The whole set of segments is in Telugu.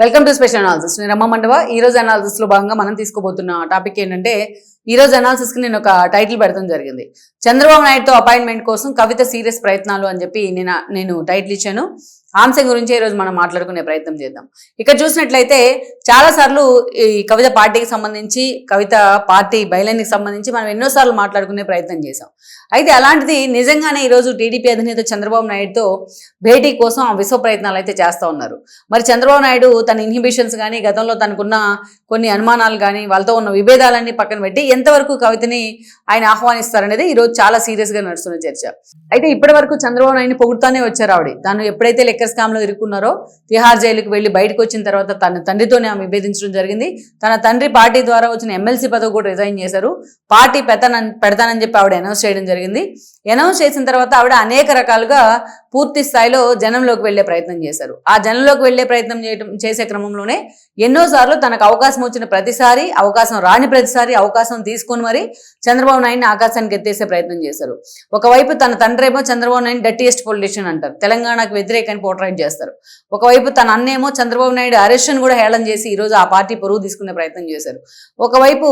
Welcome to special analysis. నేను రమ్మ మండవ. ఈ రోజు అనాలిసిస్ లో భాగంగా మనం తీసుకోబోతున్న టాపిక్ ఏంటంటే, ఈ రోజు అనాలిసిస్ కి నేను ఒక టైటిల్ పెడతాం జరిగింది. చంద్రబాబు నాయుడుతో అపాయింట్మెంట్ కోసం కవిత సీరియస్ ప్రయత్నాలు అని చెప్పి నేను టైటిల్ ఇచ్చాను. అంశం గురించి ఈ రోజు మనం మాట్లాడుకునే ప్రయత్నం చేద్దాం. ఇక్కడ చూసినట్లయితే చాలా సార్లు ఈ కవిత పార్టీకి సంబంధించి, కవిత పార్టీ బయలనికి సంబంధించి మనం ఎన్నోసార్లు మాట్లాడుకునే ప్రయత్నం చేశాం. అయితే అలాంటిది నిజంగానే ఈరోజు టీడీపీ అధినేత చంద్రబాబు నాయుడుతో భేటీ కోసం విశ్వ ప్రయత్నాలు అయితే చేస్తూ ఉన్నారు. మరి చంద్రబాబు నాయుడు తన ఇన్హిబిషన్స్ కానీ, గతంలో తనకున్న కొన్ని అనుమానాలు కానీ, వాళ్ళతో ఉన్న విభేదాలన్నీ పక్కన పెట్టి ఎంతవరకు కవితని ఆయన ఆహ్వానిస్తారనేది ఈరోజు చాలా సీరియస్గా నడుస్తున్న చర్చ. అయితే ఇప్పటి వరకు చంద్రబాబు నాయుడిని పొగుడుతూనే వచ్చారు ఆవిడ. తాను ఎప్పుడైతే లెక్కర్ స్కామ్ లో ఇరుక్కున్నారో, తిహార్ జైలుకు వెళ్లి బయటకు వచ్చిన తర్వాత తన తండ్రితోనే ఆమె విభేదించడం జరిగింది. తన తండ్రి పార్టీ ద్వారా వచ్చిన ఎమ్మెల్సీ పదవి కూడా రిజైన్ చేశారు. పార్టీ పెడతానని చెప్పి ఆవిడ అనౌన్స్ చేయడం జరిగింది. అనౌన్స్ చేసిన తర్వాత ఆవిడ అనేక రకాలుగా పూర్తి స్థాయిలో జనంలోకి వెళ్లే ప్రయత్నం చేశారు. ఆ జనంలోకి వెళ్లే ప్రయత్నం చేసే క్రమంలోనే ఎన్నోసార్లు తనకు అవకాశం వచ్చిన ప్రతిసారి, అవకాశం రాని ప్రతిసారి అవకాశం తీసుకొని మరి చంద్రబాబు నాయుడిని ఆకాశానికి ఎత్తేసే ప్రయత్నం చేశారు. ఒకవైపు తన తండ్రి ఏమో చంద్రబాబు నాయుడు డర్టీయెస్ట్ పొలిటీషియన్ అంటారు, తెలంగాణకు వ్యతిరేకాన్ని పోర్ట్రైట్ చేస్తారు. ఒకవైపు తన అన్నేమో చంద్రబాబు నాయుడు అరెస్ట్ను కూడా హేళన చేసి ఈరోజు ఆ పార్టీ పొరుగు తీసుకునే ప్రయత్నం చేశారు. ఒకవైపు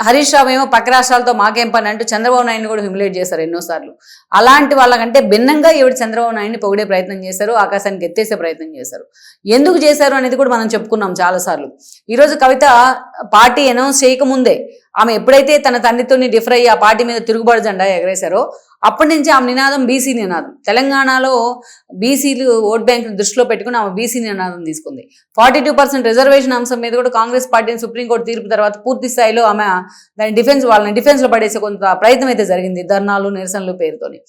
హరీష్ రావు ఏమో పక్క రాష్ట్రాలతో మాకేం పని అంటూ చంద్రబాబు నాయుడిని కూడా హ్యూమిలేట్ చేశారు ఎన్నోసార్లు. అలాంటి వాళ్ళకంటే భిన్నంగా ఈవిడ చంద్రబాబు నాయుడిని పొగిడే ప్రయత్నం చేశారు, ఆకాశానికి ఎత్తేసే ప్రయత్నం చేశారు. ఎందుకు చేశారు అనేది కూడా మనం చెప్పుకున్నాం చాలాసార్లు. ఈరోజు కవిత పార్టీ అనౌన్స్ చేయకముందే ఆమె ఎప్పుడైతే తన తండ్రితో డిఫర్ అయ్యి ఆ పార్టీ మీద తిరుగుబాటు జెండా ఎగరేశారో అప్పటి నుంచి ఆమె నినాదం బీసీ నినాదం. తెలంగాణలో బీసీలు ఓట్ బ్యాంక్ దృష్టిలో పెట్టుకుని ఆమె బీసీ నినాదం తీసుకుంది. 42% రిజర్వేషన్ అంశం మీద కూడా కాంగ్రెస్ పార్టీని సుప్రీంకోర్టు తీర్పు తర్వాత పూర్తి స్థాయిలో ఆమె దాని వాళ్ళని డిఫెన్స్లో పడేసే కొంత ప్రయత్నం అయితే జరిగింది, ధర్నాలు నిరసనలు పేరుతోని.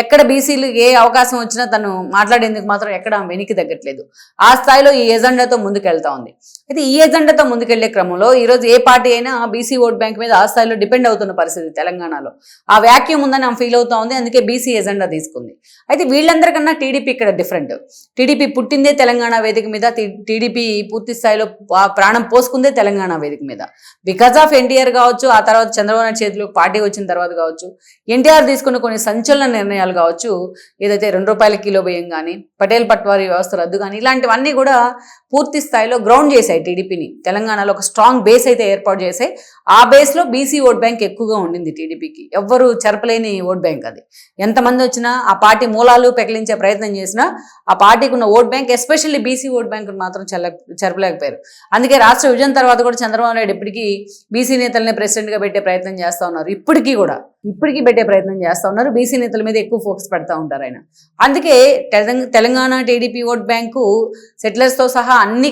ఎక్కడ బీసీలు ఏ అవకాశం వచ్చినా తను మాట్లాడేందుకు మాత్రం ఎక్కడ ఆమె వెనక్కి తగ్గట్లేదు. ఆ స్థాయిలో ఈ ఎజెండాతో ముందుకెళ్తా ఉంది. అయితే ఈ ఎజెండాతో ముందుకెళ్లే క్రమంలో ఈరోజు ఏ పార్టీ అయినా బీసీ ఓట్ బ్యాంక్ మీద ఆ స్థాయిలో డిపెండ్ అవుతున్న పరిస్థితి తెలంగాణలో. ఆ వ్యాక్యూమ్ ఉందని ఆమె ఫీల్ అవుతా ఉంది. అందుకే బీసీ ఎజెండా తీసుకుంది. అయితే వీళ్ళందరికన్నా టీడీపీ ఇక్కడ డిఫరెంట్. టీడీపీ పుట్టిందే తెలంగాణ వేదిక మీద, టీడీపీ పూర్తి స్థాయిలో ప్రాణం పోసుకుందే తెలంగాణ వేదిక మీద. బికాజ్ ఆఫ్ ఎన్టీఆర్ కావచ్చు, ఆ తర్వాత చంద్రబాబు నాయుడు చేతిలో పార్టీ వచ్చిన తర్వాత కావచ్చు, ఎన్టీఆర్ తీసుకున్న కొన్ని సంచలన నిర్ణయాలు కావచ్చు, ఏదైతే ₹2 కిలో బియ్యం కానీ, పటేల్ పట్వారీ వ్యవస్థ రద్దు కానీ, ఇలాంటివన్నీ కూడా పూర్తి స్థాయిలో గ్రౌండ్ చేశాయి టీడీపీని. తెలంగాణలో ఒక స్ట్రాంగ్ బేస్ అయితే ఏర్పాటు చేశాయి. ఆ బేస్లో బీసీ ఓట్ బ్యాంక్ ఎక్కువగా ఉండింది టీడీపీకి. ఎవ్వరు చెరపలేని ఓట్ బ్యాంక్ అది. ఎంతమంది వచ్చినా ఆ పార్టీ మూలాలు పెకిలించే ప్రయత్నం చేసినా ఆ పార్టీకి ఉన్న vote bank, especially BC vote bank మాత్రం చెరపలేకపోయారు. అందుకే రాష్ట్ర విభజన తర్వాత కూడా చంద్రబాబు నాయుడు ఇప్పటికీ బీసీ నేతలనే ప్రెసిడెంట్గా పెట్టే ప్రయత్నం చేస్తూ ఉన్నారు. ఇప్పటికీ పెట్టే ప్రయత్నం చేస్తూ ఉన్నారు. బీసీ నేతల మీద ఎక్కువ ఫోకస్ పెడతా ఉంటారు ఆయన. అందుకే తెలంగాణ టీడీపీ ఓట్ బ్యాంకు సెటిలర్స్తో సహా అన్ని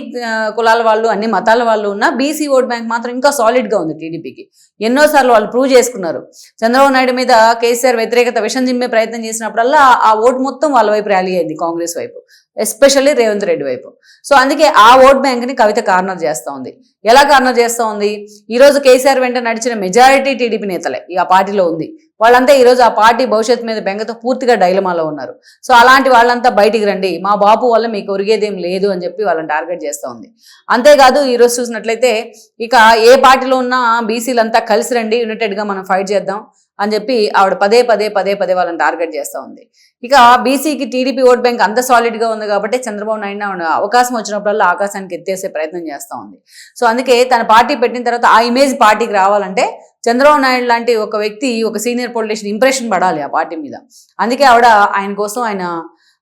కులాల వాళ్ళు, అన్ని మతాల వాళ్ళు ఉన్న బీసీ ఓట్ బ్యాంక్ మాత్రం ఇంకా సాలిడ్గా ఉంది టీడీపీకి. ఎన్నోసార్లు వాళ్ళు ప్రూవ్ చేసుకున్నారు. చంద్రబాబు నాయుడు మీద కేసీఆర్ వ్యతిరేకత విషం జిమ్మే ప్రయత్నం చేసినప్పుడల్లా ఆ ఓటు మొత్తం వాళ్ళ వైపు ర్యాలీ అయింది, కాంగ్రెస్ వైపు, ఎస్పెషల్లీ రేవంత్ రెడ్డి వైపు. సో అందుకే ఆ ఓట్ బ్యాంక్ని కవిత కార్నర్ చేస్తూ ఉంది. ఎలా కార్నర్ చేస్తూ ఉంది? ఈరోజు కేసీఆర్ వెంట నడిచిన మెజారిటీ టీడీపీ నేతలే ఆ పార్టీలో ఉంది. వాళ్ళంతా ఈరోజు ఆ పార్టీ భవిష్యత్తు మీద బెంగతో పూర్తిగా డైలమాలో ఉన్నారు. సో అలాంటి వాళ్ళంతా బయటికి రండి, మా బాపు వల్ల మీకు ఒరిగేదేం లేదు అని చెప్పి వాళ్ళని టార్గెట్ చేస్తూ ఉంది. అంతేకాదు ఈరోజు చూసినట్లయితే ఇక ఏ పార్టీలో ఉన్న బీసీలంతా కలిసి రండి, యునైటెడ్గా మనం ఫైట్ చేద్దాం అని చెప్పి ఆవిడ పదే వాళ్ళని టార్గెట్ చేస్తూ ఉంది. ఇక బీసీకి టీడీపీ ఓట్ బ్యాంక్ అంత సాలిడ్గా ఉంది కాబట్టి చంద్రబాబు నాయుడు అవకాశం వచ్చినప్పుడల్లా ఆకాశానికి ఎత్తేసే ప్రయత్నం చేస్తూ ఉంది. సో అందుకే తన పార్టీ పెట్టిన తర్వాత ఆ ఇమేజ్ పార్టీకి రావాలంటే చంద్రబాబు నాయుడు లాంటి ఒక వ్యక్తి, ఒక సీనియర్ పొలిటీషియన్ ఇంప్రెషన్ పడాలి ఆ పార్టీ మీద. అందుకే ఆవిడ ఆయన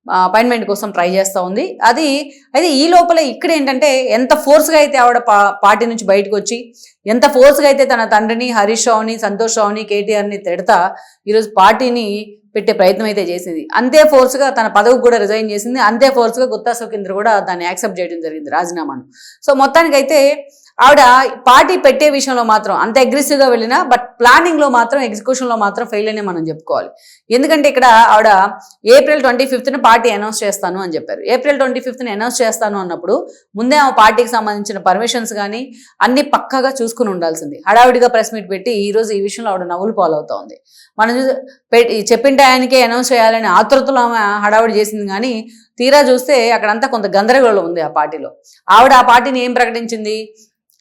అపాయింట్మెంట్ కోసం ట్రై చేస్తూ ఉంది. అయితే ఈ లోపల ఇక్కడ ఏంటంటే ఎంత ఫోర్స్గా అయితే ఆవిడ పార్టీ నుంచి బయటకు వచ్చి, ఎంత ఫోర్స్గా అయితే తన తండ్రిని, హరీష్ రావుని, సంతోష్ రావుని, కేటీఆర్ని తిడతా ఈరోజు పార్టీని పెట్టే ప్రయత్నం అయితే చేసింది. అంతే ఫోర్స్గా తన పదవికి కూడా రిజైన్ చేసింది. అంతే ఫోర్స్గా గుత్తా సుఖేంద్ర కూడా దాన్ని యాక్సెప్ట్ చేయడం జరిగింది, రాజీనామాను. సో మొత్తానికైతే ఆవిడ పార్టీ పెట్టే విషయంలో మాత్రం అంత అగ్రెసివ్గా వెళ్ళినా, బట్ ప్లానింగ్లో మాత్రం, ఎగ్జిక్యూషన్లో మాత్రం ఫెయిల్ అనే మనం చెప్పుకోవాలి. ఎందుకంటే ఇక్కడ ఆవిడ April 25న పార్టీ అనౌన్స్ చేస్తాను అని చెప్పారు. April 25న అనౌన్స్ చేస్తాను అన్నప్పుడు ముందే ఆ పార్టీకి సంబంధించిన పర్మిషన్స్ కానీ అన్ని పక్కాగా చూసుకుని ఉండాల్సింది. హడావిడిగా ప్రెస్ మీట్ పెట్టి ఈరోజు ఈ విషయంలో ఆవిడ నవ్వులు పాలవుతా ఉంది. మనం చెప్పిన టయానికే అనౌన్స్ చేయాలని ఆతృతలో ఆమె హడావిడి చేసింది. కానీ తీరా చూస్తే అక్కడంతా కొంత గందరగోళం ఉంది ఆ పార్టీలో. ఆవిడ ఆ పార్టీని ఏం ప్రకటించింది?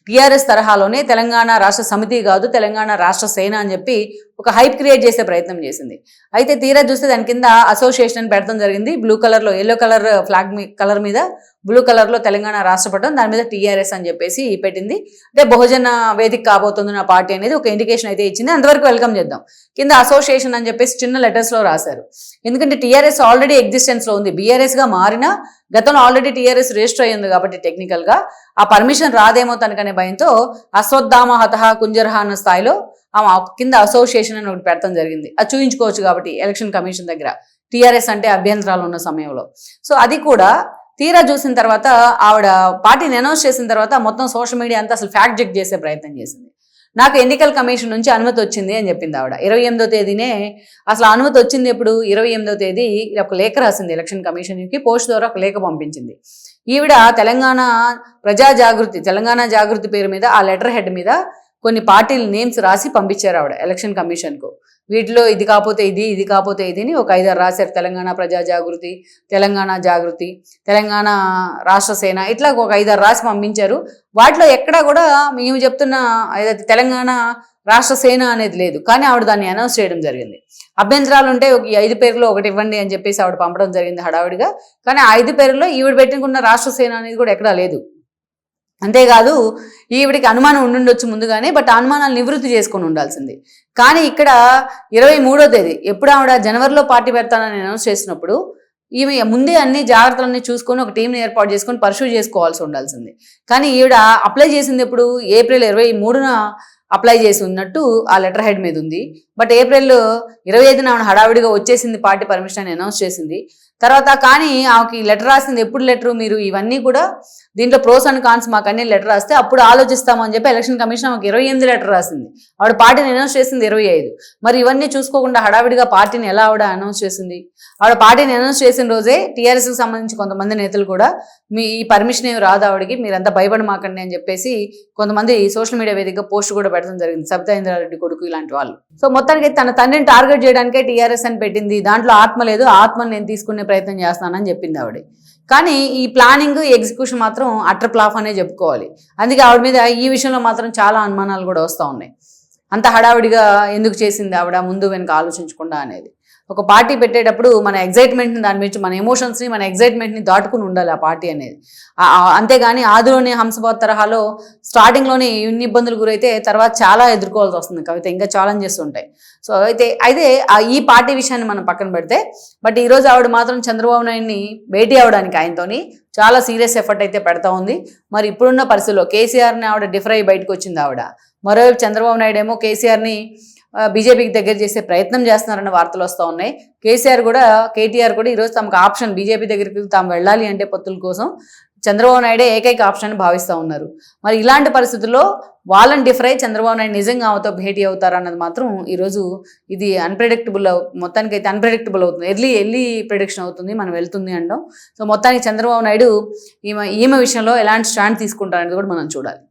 టీఆర్ఎస్ తరహాలోనే తెలంగాణ రాష్ట్ర సమితి కాదు, తెలంగాణ రాష్ట్ర సేన అని చెప్పి ఒక హైప్ క్రియేట్ చేసే ప్రయత్నం చేసింది. అయితే తీరా చూస్తే దాని కింద అసోసియేషన్ అని పెడతాం జరిగింది. బ్లూ కలర్లో ఎల్లో కలర్ ఫ్లాగ్ కలర్ మీద బ్లూ కలర్లో తెలంగాణ రాష్ట్ర పటం, దాని మీద టీఆర్ఎస్ అని చెప్పేసి పెట్టింది. అంటే బహుజన వేదిక కాబోతుంది నా పార్టీ అనేది ఒక ఇండికేషన్ అయితే ఇచ్చింది. అంతవరకు వెల్కమ్ చేద్దాం. కింద అసోసియేషన్ అని చెప్పేసి చిన్న లెటర్స్లో రాశారు. ఎందుకంటే టీఆర్ఎస్ ఆల్రెడీ ఎగ్జిస్టెన్స్లో ఉంది. బీఆర్ఎస్గా మారినా గతంలో ఆల్రెడీ టీఆర్ఎస్ రిజిస్టర్ అయ్యింది కాబట్టి టెక్నికల్గా ఆ పర్మిషన్ రాదేమో తనకనే భయంతో అశ్వత్థామ హతహ కుంజరహ అన్న స్థాయిలో ఆమె కింద అసోసియేషన్ అని ఒకటి పెడతాం జరిగింది. అది చూయించుకోవచ్చు కాబట్టి ఎలక్షన్ కమిషన్ దగ్గర టీఆర్ఎస్ అంటే అభ్యంతరాలు ఉన్న సమయంలో. సో అది కూడా తీరా చూసిన తర్వాత ఆవిడ పార్టీని అనౌన్స్ చేసిన తర్వాత మొత్తం సోషల్ మీడియా అంతా అసలు ఫ్యాక్ట్ చెక్ చేసే ప్రయత్నం చేసింది. నాకు ఎన్నికల కమిషన్ నుంచి అనుమతి వచ్చింది అని చెప్పింది ఆవిడ. 28వ తేదీనే అసలు అనుమతి వచ్చింది. ఎప్పుడు 28వ తేదీ ఒక లేఖ రాసింది ఎలక్షన్ కమిషన్కి, పోస్ట్ ద్వారా ఒక లేఖ పంపించింది. ఈవిడ తెలంగాణ జాగృతి పేరు మీద ఆ లెటర్ హెడ్ మీద కొన్ని పార్టీల నేమ్స్ రాసి పంపించారు ఆవిడ ఎలక్షన్ కమిషన్కు. వీటిలో ఇది కాకపోతే ఇది కాకపోతే ఇది అని ఒక 5-6 రాశారు. తెలంగాణ ప్రజా జాగృతి, తెలంగాణ జాగృతి, తెలంగాణ రాష్ట్ర సేన, ఇట్లా ఒక 5-6 రాసి పంపించారు. వాటిలో ఎక్కడా కూడా మేము చెప్తున్న ఏదైతే తెలంగాణ రాష్ట్ర సేన అనేది లేదు. కానీ ఆవిడ దాన్ని అనౌన్స్ చేయడం జరిగింది. అభ్యంతరాలు ఉంటే ఈ 5 పేర్లో ఒకటి ఇవ్వండి అని చెప్పేసి ఆవిడ పంపడం జరిగింది హడావిడిగా. కానీ ఆ 5 పేర్లో ఈవిడ పెట్టుకున్న రాష్ట్ర సేన అనేది కూడా ఎక్కడా లేదు. అంతేకాదు ఈవిడికి అనుమానం ఉండుండొచ్చు ముందుగానే, బట్ అనుమానాలు నివృత్తి చేసుకొని ఉండాల్సింది. కానీ ఇక్కడ 23వ తేదీ ఎప్పుడు ఆవిడ జనవరిలో పార్టీ పెడతానని అనౌన్స్ చేసినప్పుడు ఈమె ముందే అన్ని జాగ్రత్తలన్నీ చూసుకొని ఒక టీంని ఏర్పాటు చేసుకొని పర్సూ చేసుకోవాల్సి ఉండాల్సింది. కానీ ఈవిడ అప్లై చేసింది ఎప్పుడు ఏప్రిల్ 23న అప్లై చేసి ఉన్నట్టు ఆ లెటర్ హెడ్ మీద ఉంది. బట్ ఏప్రిల్ 25న ఆవిడ హడావిడిగా వచ్చేసింది, పార్టీ పర్మిషన్ అని అనౌన్స్ చేసింది. తర్వాత కానీ ఆమెకి లెటర్ రాసింది ఎప్పుడు లెటరు, మీరు ఇవన్నీ కూడా దీంట్లో ప్రోస్ అండ్ కాన్స్ మాకు అన్ని లెటర్ రాస్తే అప్పుడు ఆలోచిస్తామని చెప్పి ఎలక్షన్ కమిషన్ ఆమెకు 28 లెటర్ రాసింది. ఆవిడ పార్టీని అనౌన్స్ చేసింది 25. మరి ఇవన్నీ చూసుకోకుండా హడావిడిగా పార్టీని ఎలా ఆవిడ అనౌన్స్ చేసింది? ఆవిడ పార్టీని అనౌన్స్ చేసిన రోజే టీఆర్ఎస్కి సంబంధించి కొంతమంది నేతలు కూడా ఈ పర్మిషన్ ఏమి రాదు ఆవిడకి, మీరంతా భయపడమాకండి అని చెప్పేసి కొంతమంది సోషల్ మీడియా వేదికగా పోస్ట్ కూడా పెట్టడం జరిగింది. సబితా ఇంద్రారెడ్డి కొడుకు ఇలాంటి వాళ్ళు. సో మొత్తానికి తన తండ్రిని టార్గెట్ చేయడానికే టీఆర్ఎస్ అని పెట్టింది. దాంట్లో ఆత్మ లేదు, ఆత్మను నేను తీసుకునే ప్రయత్నం చేస్తానని చెప్పింది ఆవిడ. కానీ ఈ ప్లానింగ్ ఎగ్జిక్యూషన్ మాత్రం అటర్ ప్లాఫ్ అనే చెప్పుకోవాలి. అందుకే ఆవిడ మీద ఈ విషయంలో మాత్రం చాలా అనుమానాలు కూడా వస్తూ ఉన్నాయి. అంత హడావిడిగా ఎందుకు చేసింది ఆవిడ, ముందు వెనుక ఆలోచించకుండా అనేది. ఒక పార్టీ పెట్టేటప్పుడు మన ఎగ్జైట్మెంట్ని, దాని మీద మన ఎమోషన్స్ని, మన ఎగ్జైట్మెంట్ని దాటుకుని ఉండాలి ఆ పార్టీ అనేది. అంతేగాని ఆదిలోనే హంసపాత్ తరహాలో స్టార్టింగ్లోనే ఇన్ని ఇబ్బందులు గురైతే తర్వాత చాలా ఎదుర్కోవాల్సి వస్తుంది కవిత, ఇంకా ఛాలెంజెస్ ఉంటాయి. సో అయితే ఈ పార్టీ విషయాన్ని మనం పక్కన పెడితే, బట్ ఈరోజు ఆవిడ మాత్రం చంద్రబాబు నాయుడిని భేటీ అవడానికి ఆయనతోని చాలా సీరియస్ ఎఫర్ట్ అయితే పెడతా ఉంది. మరి ఇప్పుడున్న పరిస్థితుల్లో కేసీఆర్ని ఆవిడ డిఫర్ అయ్యి బయటకు వచ్చింది ఆవిడ. మరోవైపు చంద్రబాబు నాయుడు ఏమో కేసీఆర్ని బీజేపీకి దగ్గర చేసే ప్రయత్నం చేస్తున్నారన్న వార్తలు వస్తూ ఉన్నాయి. కేటీఆర్ కూడా ఈరోజు తమకు ఆప్షన్ బీజేపీ దగ్గరికి తాము వెళ్ళాలి అంటే పొత్తుల కోసం చంద్రబాబు నాయుడే ఏకైక ఆప్షన్ అని భావిస్తూ ఉన్నారు. మరి ఇలాంటి పరిస్థితుల్లో వాళ్ళని డిఫర్ అయ్యి చంద్రబాబు నాయుడు నిజంగా ఆమెతో భేటీ అవుతారు అన్నది మాత్రం ఈరోజు ఇది మొత్తానికైతే అన్ప్రెడిక్టబుల్ అవుతుంది. ఎర్లీ ప్రిడిక్షన్ అవుతుంది, మనం వెళ్తుంది అంటాం. సో మొత్తానికి చంద్రబాబు నాయుడు ఈమె విషయంలో ఎలాంటి స్టాండ్ తీసుకుంటారనేది కూడా మనం చూడాలి.